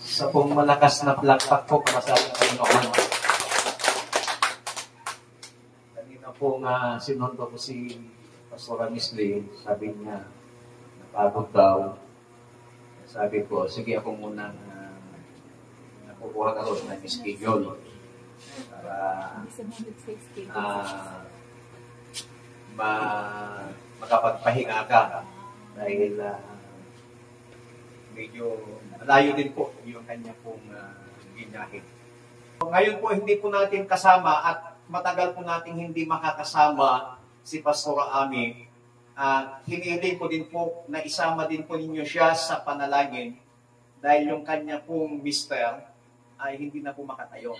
Sa pong malakas na plakpak po para sa ating Panginoon. Kanina pong sinundo ko si Pastor Amisli, sabi niya, napagod daw. Sabi ko, sige ako muna nakukuha ka rin ng schedule para makapagpahinga ka dahil medyo malayo din po yung kanya pong ginyahin. Ngayon po hindi po natin kasama at matagal po natin hindi makakasama si Pastor Ami. Hinihiling ko din po na isama din po ninyo siya sa panalangin dahil yung kanya pong mister ay hindi na po makatayo.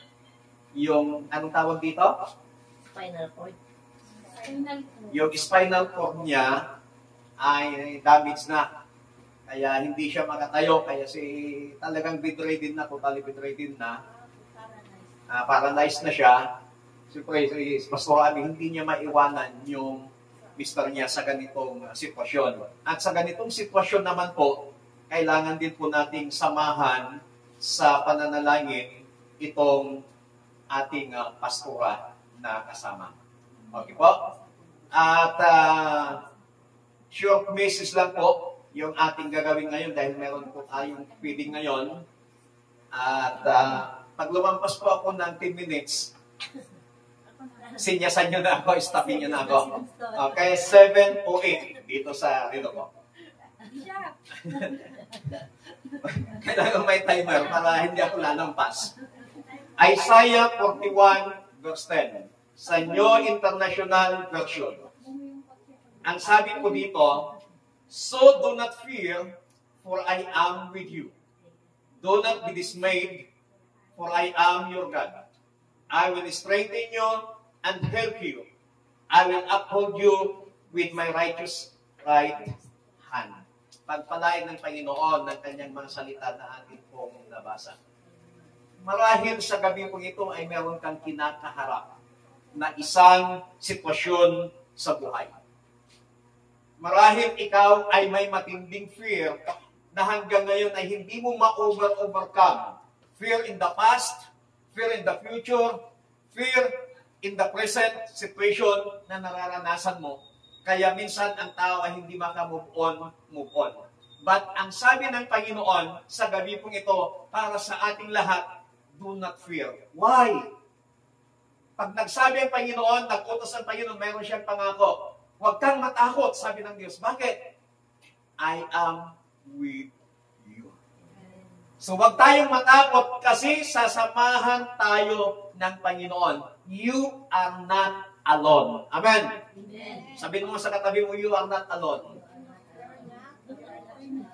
Yung, anong tawag dito? Spinal cord. Yung spinal cord niya ay damaged na. Kaya hindi siya makatayo. Kaya talagang bedridden na, totally bedridden na. Paralyzed na siya. Siyempre, si Pastor Ami, hindi niya maiwanan yung mister niya sa ganitong sitwasyon. At sa ganitong sitwasyon naman po, kailangan din po nating samahan sa pananalangin itong ating pastora na kasama. Okay po? At short message lang po yung ating gagawin ngayon dahil meron po tayong feeding ngayon. At pag lumampas po ako ng 10 minutes, sinyasan nyo na ako, stopin nyo na ako. Okay, 7:08 dito sa rilo ko. Kailangan may timer para hindi ako lalampas. Isaiah 41 verse 10 sa New International Version. Ang sabi ko dito, so do not fear, for I am with you. Do not be dismayed, for I am your God. I will strengthen you and help you. I will uphold you with my righteous right hand. Pagpalain ng Panginoon ng kanyang mga salita na ating pong nabasa. Marahil sa gabi pong ito ay meron kang kinakaharap na isang sitwasyon sa buhay. Marahil ikaw ay may matinding fear na hanggang ngayon ay hindi mo ma-overcome. Fear in the past, fear in the future, fear in the present situation na nararanasan mo. Kaya minsan ang tao ay hindi maka-move on. But ang sabi ng Panginoon sa gabi pong ito, para sa ating lahat, do not fear. Why? Pag nagsabi ang Panginoon, nag-utos ang Panginoon, mayroon siyang pangako. Huwag kang matakot, sabi ng Diyos. Bakit? I am with you. So huwag tayong matakot kasi sasamahan tayo ng Panginoon. You are not alone. Amen? Amen. Sabihin mo sa katabi mo, you are not alone.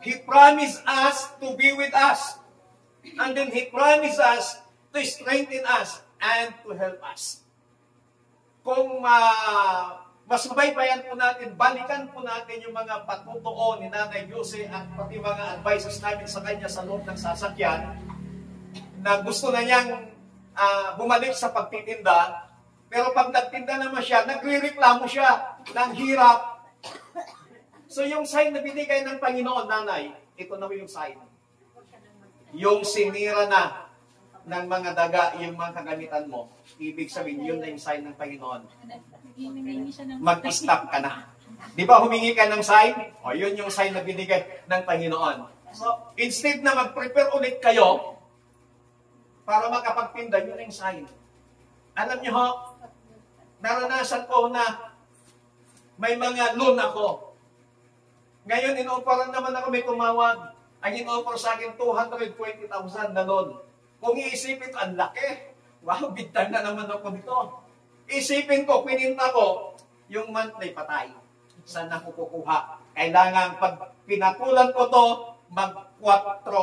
He promised us to be with us. And then He promised us to strengthen us and to help us. Kung masubaybayan po natin, balikan po natin yung mga patutuo ni Nanay Jose at pati mga advices namin sa kanya sa loob ng sasakyan na gusto na niyang bumalik sa pagtitinda. Pero pag nagtinda naman siya, nagre-reklamo siya ng hirap. So yung sign na binigay ng Panginoon, Nanay, ito na yung sign. Yung sinira na ng mga daga, yung mga kagamitan mo, ibig sabihin, yun na yung sign ng Panginoon. Mag-stop ka na. Di ba humingi ka ng sign? O yun yung sign na binigay ng Panginoon. So, instead na mag-prepare ulit kayo para makapagtinda, yun yung sign. Alam niyo ho, naranasan ko na may mga loan ako. Ngayon, in-offeran naman ako, may tumawag. Ang in-offer sa akin, 220,000 na loan. Kung iisipin ko, ang laki. Wow, bigtan na naman ako dito. Isipin ko, pininta ko, yung monthly patay. Saan ako kukuha? Kailangan, pag pinatulan ko to, mag-4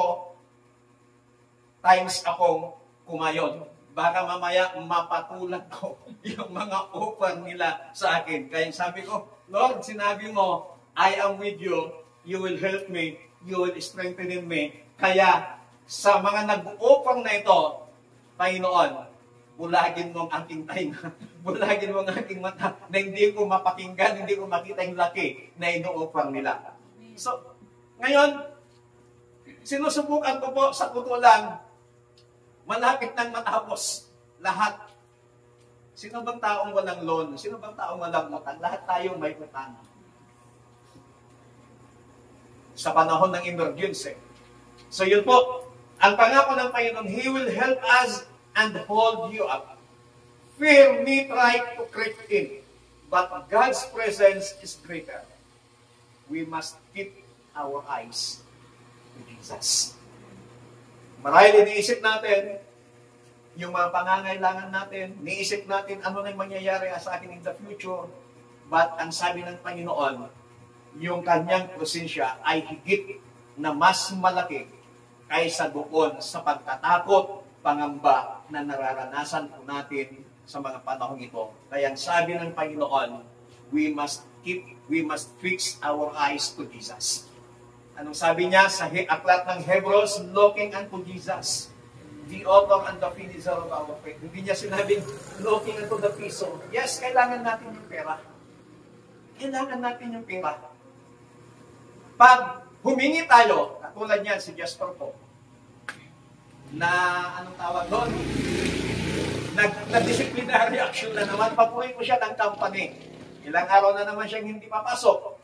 times akong kumayon. Baka mamaya mapatulan ko yung mga offer nila sa akin. Kaya sabi ko, Lord, sinabi mo, I am with you, you will help me, you will strengthen me. Kaya sa mga nag-offer na ito, Panginoon, bulagin mo ang aking tainga. Bulagin mo ang aking mata na hindi ko mapakinggan, hindi ko makita yung laki na ino-offer nila. So, ngayon, sinusubukan ko po sa totoo lang, malapit nang matapos lahat. Sino bang taong walang loan? Sino bang taong walang utang? Lahat tayo may utang. Sa panahon ng emergency. So yun po, ang pangako ng Panginoon, He will help us and hold you up. Fear may try to creep in, but God's presence is greater. We must keep our eyes on Jesus. Marahil iniisip natin yung mga pangangailangan natin, iniisip natin ano na mangyayari sa akin in the future, but ang sabi ng Panginoon, yung kanyang presensya ay higit na mas malaki kaysa doon sa pagkatakot, pangamba na nararanasan po natin sa mga panahong ito. Kaya ang sabi ng Panginoon, we must fix our eyes to Jesus. Anong sabi niya sa aklat ng Hebrews, looking unto Jesus, the author and the finisher of our faith. Hindi niya sinabing looking unto the piso. Yes, kailangan natin yung pera. Kailangan natin yung pera. Pag humingi tayo, katulad niyan si Jasper po, na anong tawag doon? Nag-disciplinary action na naman. Papurin ko siya ng company. Ilang araw na naman siyang hindi papasok.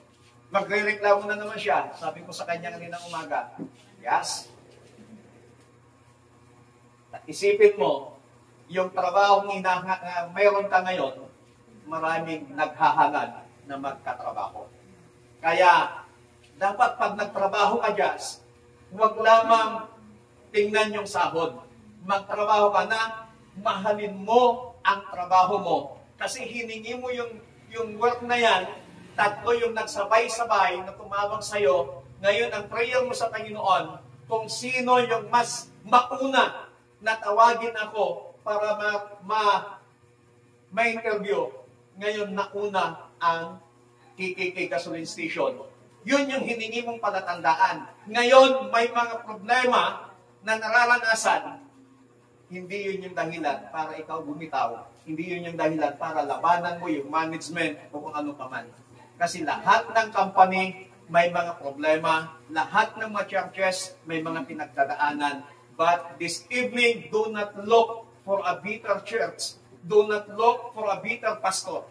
Magre-reklamo na naman siya. Sabi ko sa kanya kaninang umaga, yes. Isipin mo, yung trabaho mayroon ka ngayon, maraming naghahangad na magkatrabaho. Kaya, dapat pag nagtrabaho ka dyan, huwag lamang tingnan yung sahod. Magtrabaho ka na, mahalin mo ang trabaho mo. Kasi hiningi mo yung work na yan, tatlo yung nagsabay-sabay na tumawag sa'yo. Ngayon, ang prayer mo sa Panginoon, kung sino yung mas mauna na tawagin ako para ma-interview. Ngayon, nauna ang KKK Gasoline Station. Yun yung hiningi mong palatandaan. Ngayon, may mga problema na nararanasan. Hindi yun yung dahilan para ikaw bumitaw. Hindi yun yung dahilan para labanan mo yung management o kung ano pa man. Kasi lahat ng company may mga problema, lahat ng mga churches may mga pinagdadaanan. But this evening, do not look for a bitter church. Do not look for a bitter pastor.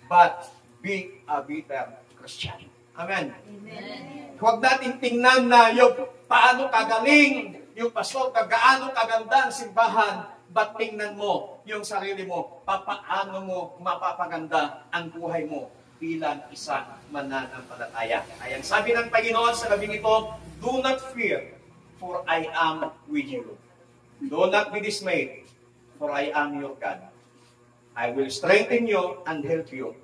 But be a bitter Christian. Amen. Amen. Huwag natin tingnan na yung paano kagaling yung pastor, gaano kaganda ang simbahan, ba't tingnan mo yung sarili mo, paano mo mapapaganda ang buhay mo bilang isang mananampalataya. Ayan, sabi ng Panginoon sa gabing ito, do not fear, for I am with you. Do not be dismayed, for I am your God. I will strengthen you and help you.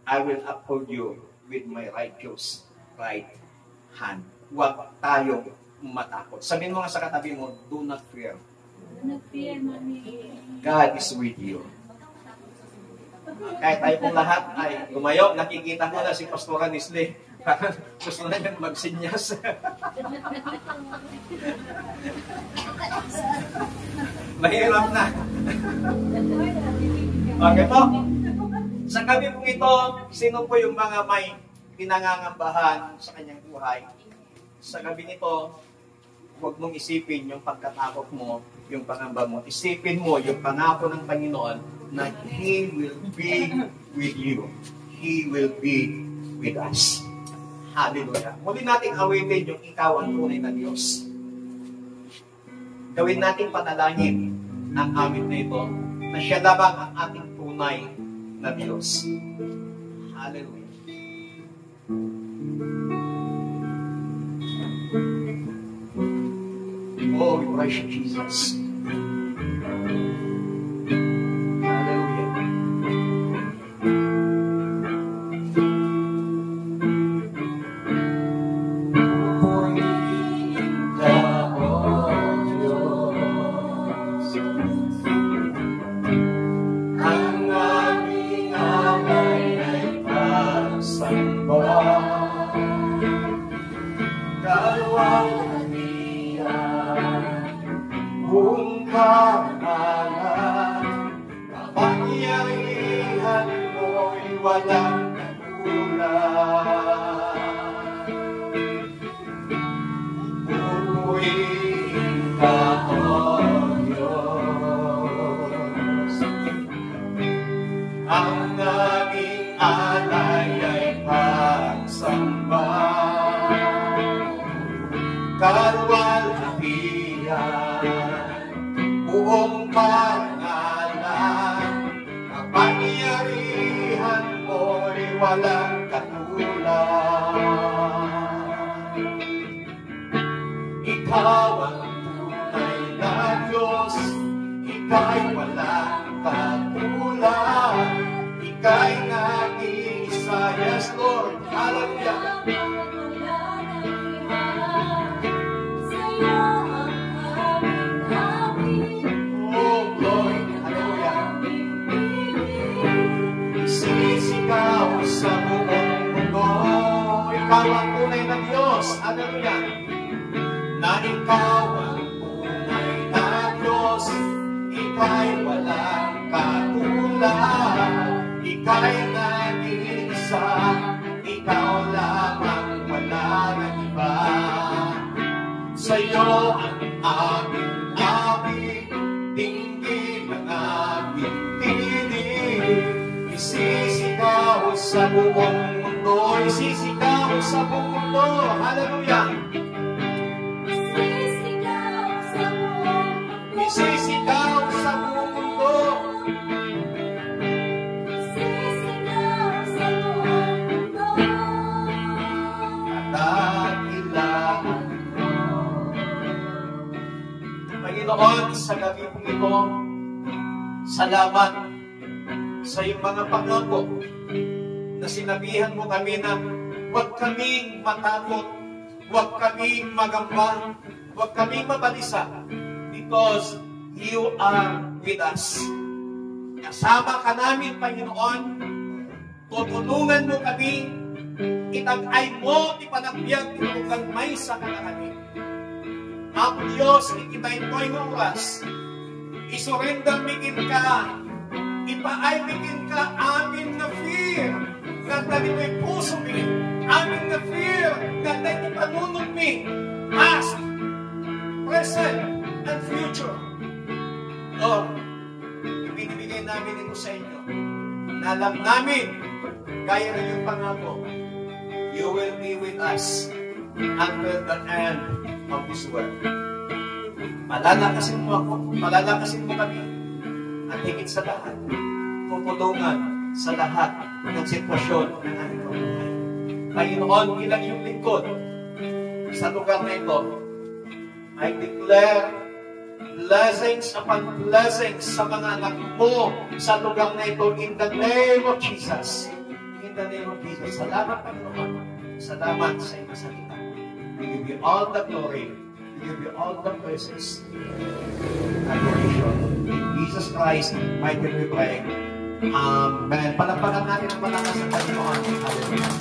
I will uphold you with my righteous right hand. Huwag tayong matakot. Sabihin mo nga sa katabi mo, do not fear. Do not fear, Mami. God is with you. Kahit tayo pong lahat ay tumayo, nakikita ko na si Pastora Nisle. Gusto na niyang magsinyas. Mahirap na. Okay po. Sa gabi po ito, sino po yung mga may pinangangambahan sa kanyang buhay? Sa gabi nito, huwag mong isipin yung pagkatakot mo, yung pangamba mo. Isipin mo yung pangako ng Panginoon na He will be with you. He will be with us. Hallelujah. Muli nating awitin yung ikaw ang tunay na Diyos. Gawin nating panalangin ang awit na ito na siya lamang ang ating tunay na Diyos. Hallelujah. Oh, we praise you, Jesus. Hallelujah. Ang aming alay ay pagsamba. Kung pangalan, kapangyarihan ka, O Diyos. Ang aming alay ay pagsamba, kalwalhatian, buong pangalan, kapangyarihan mo'y walang katulad. Ikaw ang tunay na Diyos, ika'y walang katulad, ika'y nag-iisa. Yes, Lord, hallelujah. Oh, glory, hallelujah. Sisigaw sa buong mundo, ikaw ang tunay na Diyos, hallelujah. Na ikaw ang tunay na Diyos, ika'y walang katulad, ika'y nag-iisa, ikaw lamang, wala nang iba. Sa'yo ang aming awit, dinggin ang aming tinig, isisigaw sa buong mundo, isisigaw sa buong mundo, hallelujah. Isisigaw sa buong mundo. Kadakilaan mo. Panginoon, sa gabi ito, salamat sa iyong mga pangako na sinabihan mo kami na huwag kaming matakot, huwag kaming magamba, huwag kaming mabalisa, because you are with us. Kasama ka namin, Panginoon. Tutulungan mo kami. Itag-ay mo, ipanagbiag, tinutang may sa kami. Ang Diyos, ikinaytoy ng oras. Isurrender bigin ka. Ipaay bigin ka amin na fear. Ganda nito'y puso mi. Amin na fear. Ganda nito'y panunod mi. Past, present, and future. Lord, ibinibigay namin ito sa inyo. Nalam namin, gaya ng iyong pangako, you will be with us until the end of this world. Palalakasin mo ako, palalakasin mo kami, at higit sa lahat, tutulungan sa lahat ng sitwasyon ng aming buhay. Panginoon, bilang iyong lingkod sa lugar na ito, I declare blessings upon blessings sa mga anak mo sa lugar na ito in the name of Jesus. In the name of Jesus. Salamat, Panginoon. Salamat sa iyong salita. We give you all the glory. We give you all the praises. Adoration. In Jesus Christ, mighty we pray. Amen. Palampakan natin ang malakas ng Panginoon. Hallelujah.